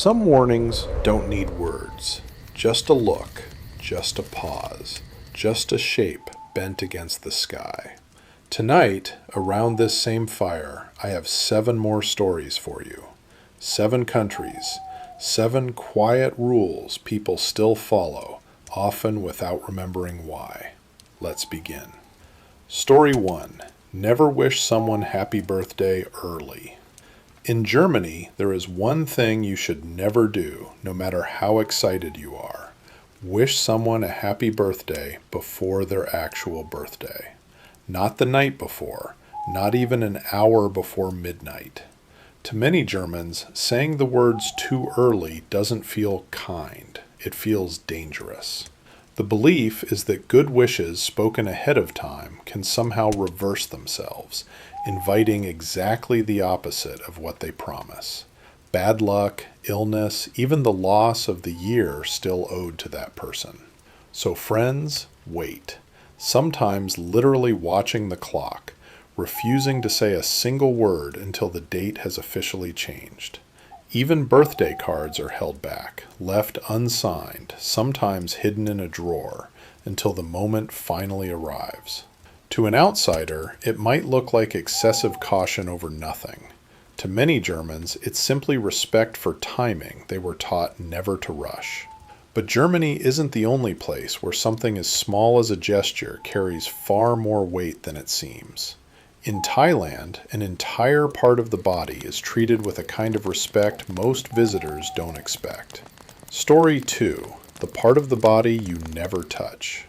Some warnings don't need words. Just a look, just a pause, just a shape bent against the sky. Tonight, around this same fire, I have 7 more stories for you. 7 countries, 7 quiet rules people still follow, often without remembering why. Let's begin. Story 1. Never wish someone happy birthday early. In Germany, there is one thing you should never do, no matter how excited you are. Wish someone a happy birthday before their actual birthday. Not the night before, not even an hour before midnight. To many Germans, saying the words too early doesn't feel kind. It feels dangerous. The belief is that good wishes spoken ahead of time can somehow reverse themselves, inviting exactly the opposite of what they promise. Bad luck, illness, even the loss of the year still owed to that person. So friends, wait. Sometimes literally watching the clock, refusing to say a single word until the date has officially changed. Even birthday cards are held back, left unsigned, sometimes hidden in a drawer, until the moment finally arrives. To an outsider, it might look like excessive caution over nothing. To many Germans, it's simply respect for timing they were taught never to rush. But Germany isn't the only place where something as small as a gesture carries far more weight than it seems. In Thailand, an entire part of the body is treated with a kind of respect most visitors don't expect. Story 2. The part of the body you never touch.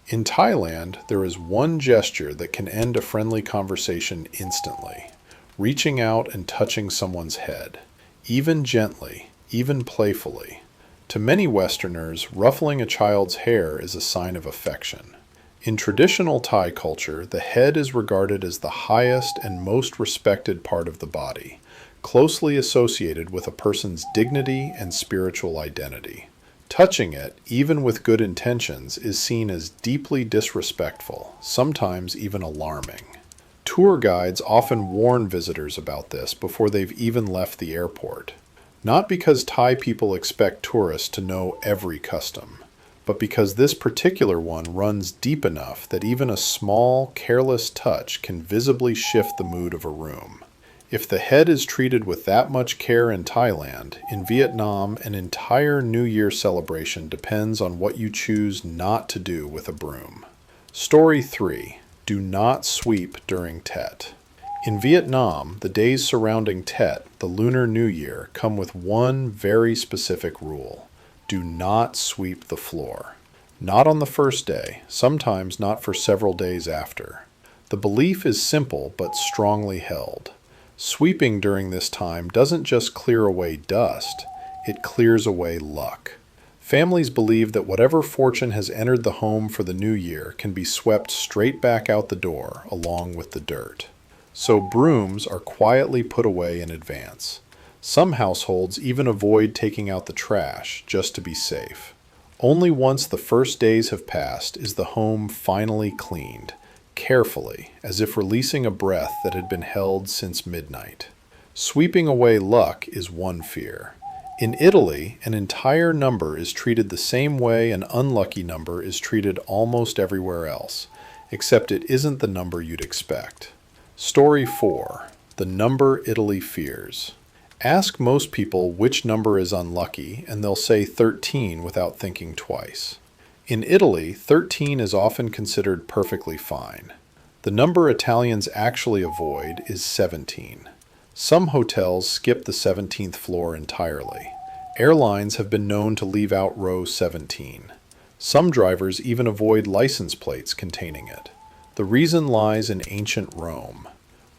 In Thailand, there is one gesture that can end a friendly conversation instantly. Reaching out and touching someone's head. Even gently, even playfully. To many Westerners, ruffling a child's hair is a sign of affection. In traditional Thai culture, the head is regarded as the highest and most respected part of the body, closely associated with a person's dignity and spiritual identity. Touching it, even with good intentions, is seen as deeply disrespectful, sometimes even alarming. Tour guides often warn visitors about this before they've even left the airport. Not because Thai people expect tourists to know every custom, but because this particular one runs deep enough that even a small, careless touch can visibly shift the mood of a room. If the head is treated with that much care in Thailand, in Vietnam, an entire New Year celebration depends on what you choose not to do with a broom. Story 3. Do not sweep during Tet. In Vietnam, the days surrounding Tet, the Lunar New Year, come with one very specific rule. Do not sweep the floor. Not on the first day, sometimes not for several days after. The belief is simple but strongly held. Sweeping during this time doesn't just clear away dust, it clears away luck. Families believe that whatever fortune has entered the home for the new year can be swept straight back out the door along with the dirt. So brooms are quietly put away in advance. Some households even avoid taking out the trash just to be safe. Only once the first days have passed is the home finally cleaned, carefully, as if releasing a breath that had been held since midnight. Sweeping away luck is one fear. In Italy, an entire number is treated the same way an unlucky number is treated almost everywhere else, except it isn't the number you'd expect. Story 4. The number Italy fears. Ask most people which number is unlucky, and they'll say 13 without thinking twice. In Italy, 13 is often considered perfectly fine. The number Italians actually avoid is 17. Some hotels skip the 17th floor entirely. Airlines have been known to leave out row 17. Some drivers even avoid license plates containing it. The reason lies in ancient Rome.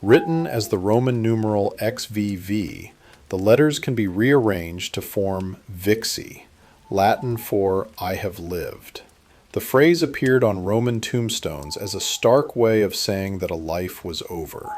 Written as the Roman numeral XVV, the letters can be rearranged to form Vixi, Latin for I have lived. The phrase appeared on Roman tombstones as a stark way of saying that a life was over.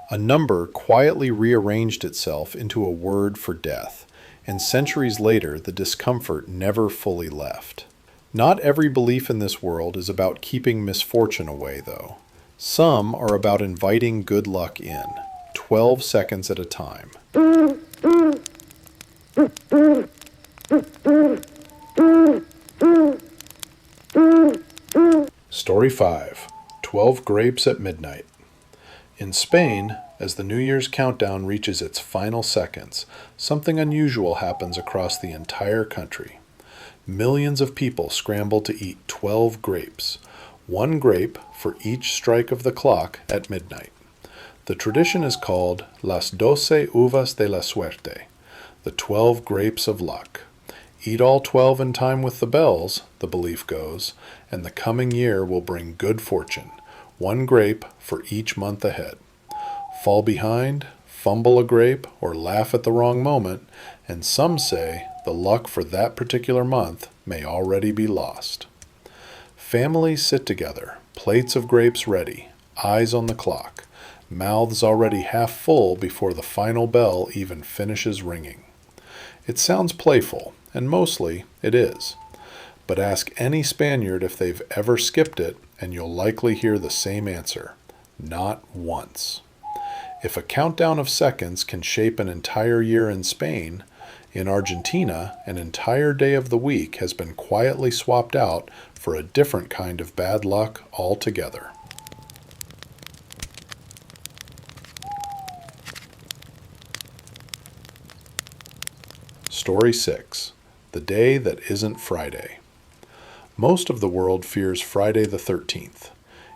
A number quietly rearranged itself into a word for death, and centuries later the discomfort never fully left. Not every belief in this world is about keeping misfortune away, though. Some are about inviting good luck in, 12 seconds at a time. Story 5. 12 Grapes at Midnight. In Spain, as the New Year's countdown reaches its final seconds, something unusual happens across the entire country. Millions of people scramble to eat 12 grapes, one grape for each strike of the clock at midnight. The tradition is called Las 12 Uvas de la Suerte, the 12 grapes of luck. Eat all 12 in time with the bells, the belief goes, and the coming year will bring good fortune, one grape for each month ahead. Fall behind, fumble a grape, or laugh at the wrong moment, and some say the luck for that particular month may already be lost. Families sit together, plates of grapes ready, eyes on the clock, mouths already half full before the final bell even finishes ringing. It sounds playful, and mostly it is. But ask any Spaniard if they've ever skipped it, and you'll likely hear the same answer: not once. If a countdown of seconds can shape an entire year in Spain, in Argentina, an entire day of the week has been quietly swapped out for a different kind of bad luck altogether. Story 6. The Day That Isn't Friday. Most of the world fears Friday the 13th.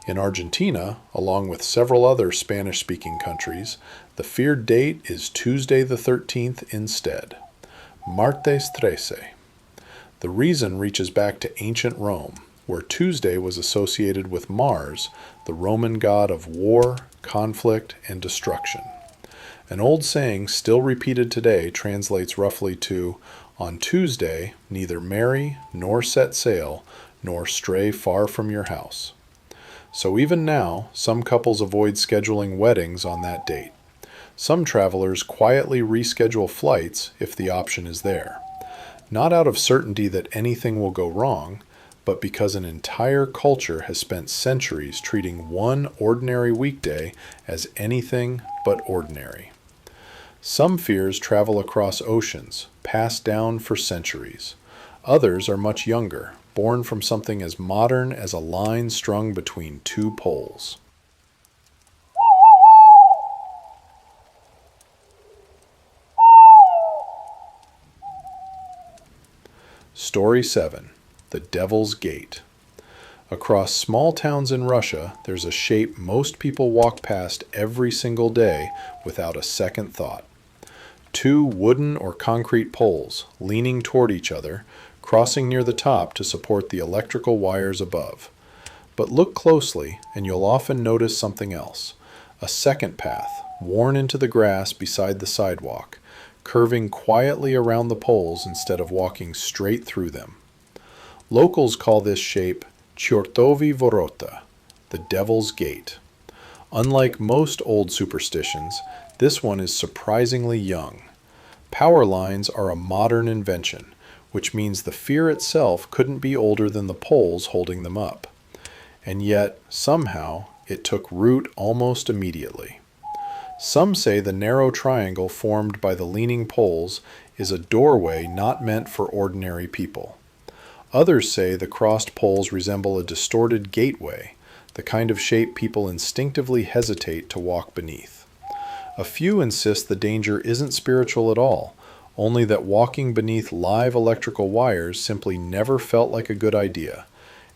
In Argentina, along with several other Spanish-speaking countries, the feared date is Tuesday the 13th instead. Martes 13. The reason reaches back to ancient Rome, where Tuesday was associated with Mars, the Roman god of war, conflict, and destruction. An old saying still repeated today translates roughly to, "On Tuesday, neither marry, nor set sail, nor stray far from your house." So even now, some couples avoid scheduling weddings on that date. Some travelers quietly reschedule flights if the option is there. Not out of certainty that anything will go wrong, but because an entire culture has spent centuries treating one ordinary weekday as anything but ordinary. Some fears travel across oceans, passed down for centuries. Others are much younger, born from something as modern as a line strung between two poles. Story 7. The Devil's Gate. Across small towns in Russia, there's a shape most people walk past every single day without a second thought. Two wooden or concrete poles, leaning toward each other, crossing near the top to support the electrical wires above. But look closely, and you'll often notice something else. A second path, worn into the grass beside the sidewalk, curving quietly around the poles instead of walking straight through them. Locals call this shape Chortovi Vorota, the Devil's Gate. Unlike most old superstitions, this one is surprisingly young. Power lines are a modern invention, which means the fear itself couldn't be older than the poles holding them up. And yet, somehow, it took root almost immediately. Some say the narrow triangle formed by the leaning poles is a doorway not meant for ordinary people. Others say the crossed poles resemble a distorted gateway, the kind of shape people instinctively hesitate to walk beneath. A few insist the danger isn't spiritual at all, only that walking beneath live electrical wires simply never felt like a good idea,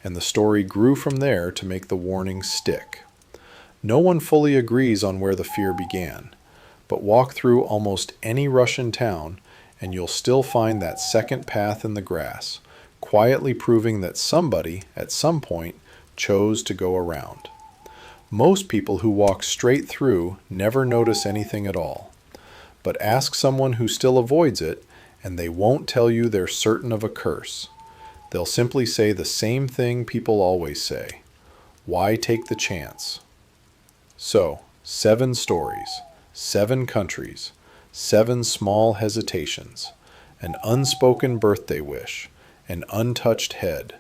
and the story grew from there to make the warning stick. No one fully agrees on where the fear began, but walk through almost any Russian town and you'll still find that second path in the grass, quietly proving that somebody, at some point, chose to go around. Most people who walk straight through never notice anything at all. But ask someone who still avoids it, and they won't tell you they're certain of a curse. They'll simply say the same thing people always say: why take the chance? So, 7 stories, 7 countries, 7 small hesitations, an unspoken birthday wish, an untouched head,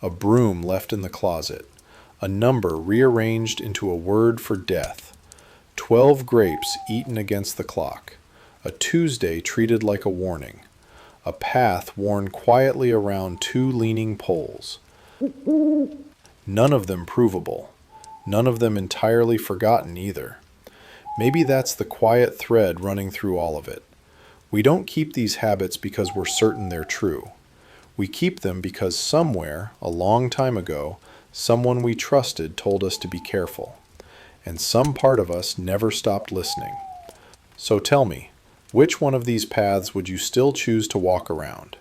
a broom left in the closet, a number rearranged into a word for death, 12 grapes eaten against the clock, a Tuesday treated like a warning, A path worn quietly around two leaning poles. None of them provable. None of them entirely forgotten either. Maybe that's the quiet thread running through all of it. We don't keep these habits because we're certain they're true. We keep them because somewhere, a long time ago, someone we trusted told us to be careful. And some part of us never stopped listening. So tell me, which one of these paths would you still choose to walk around?